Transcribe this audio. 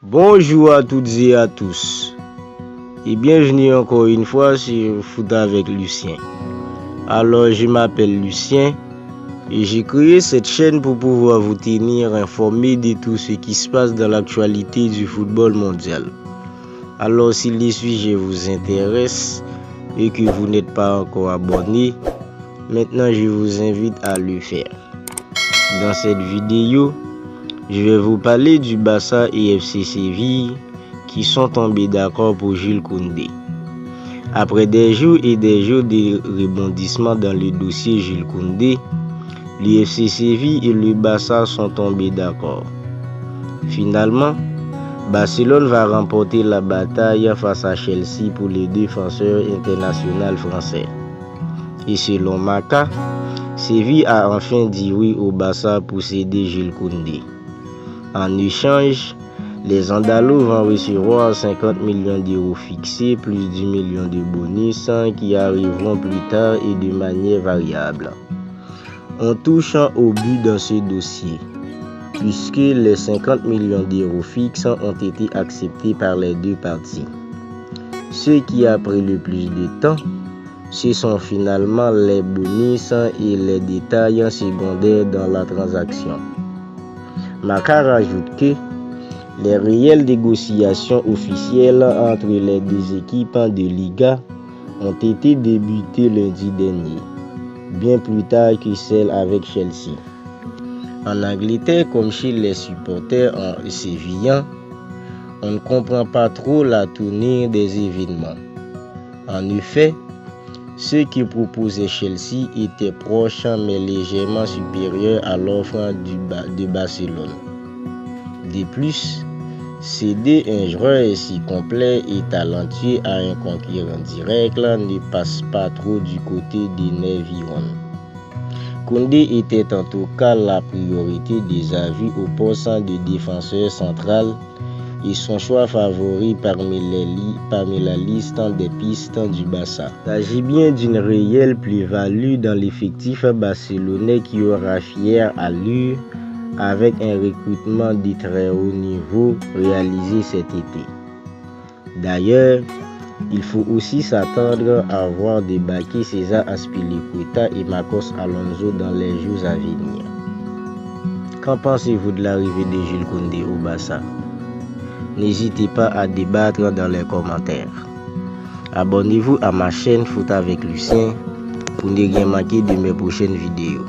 Bonjour à toutes et à tous et bienvenue encore une fois sur Foot avec Lucien. Alors je m'appelle Lucien et j'ai créé cette chaîne pour pouvoir vous tenir informé de tout ce qui se passe dans l'actualité du football mondial. Alors si les sujets vous intéressent et que vous n'êtes pas encore abonné, maintenant je vous invite à le faire. Dans cette vidéo, je vais vous parler du Barça et FC Séville qui sont tombés d'accord pour Jules Koundé. Après des jours et des jours de rebondissements dans le dossier Jules Koundé, le FC Séville et le Barça sont tombés d'accord. Finalement, Barcelone va remporter la bataille face à Chelsea pour le défenseur international français. Et selon Marca, Séville a enfin dit oui au Barça pour céder Jules Koundé. En échange, les Andalous vont recevoir 50 millions d'euros fixés plus 10 millions de bonus qui arriveront plus tard et de manière variable. On touche au but dans ce dossier, puisque les 50 millions d'euros fixes ont été acceptés par les deux parties. Ce qui a pris le plus de temps, ce sont finalement les bonus et les détails secondaires dans la transaction. Marca rajoute que les réelles négociations officielles entre les deux équipes de Liga ont été débutées lundi dernier, bien plus tard que celles avec Chelsea. En Angleterre, comme chez les supporters sévillans, on ne comprend pas trop la tournure des événements. En effet, ce que proposait Chelsea était proche mais légèrement supérieur à l'offre de Barcelone. De plus, céder un joueur si complet et talentueux à un concurrent direct ne passe pas trop du côté des Nevillons. Koundé était en tout cas la priorité des avis au poste de défenseur central et son choix favori parmi la liste des pistes du Barça. Il s'agit bien d'une réelle plus-value dans l'effectif barcelonais qui aura fière allure avec un recrutement de très haut niveau réalisé cet été. D'ailleurs, il faut aussi s'attendre à voir débarquer César Azpilicueta et Marcos Alonso dans les jours à venir. Qu'en pensez-vous de l'arrivée de Jules Koundé au Barça? N'hésitez pas à débattre dans les commentaires. Abonnez-vous à ma chaîne Foot avec Lucien pour ne rien manquer de mes prochaines vidéos.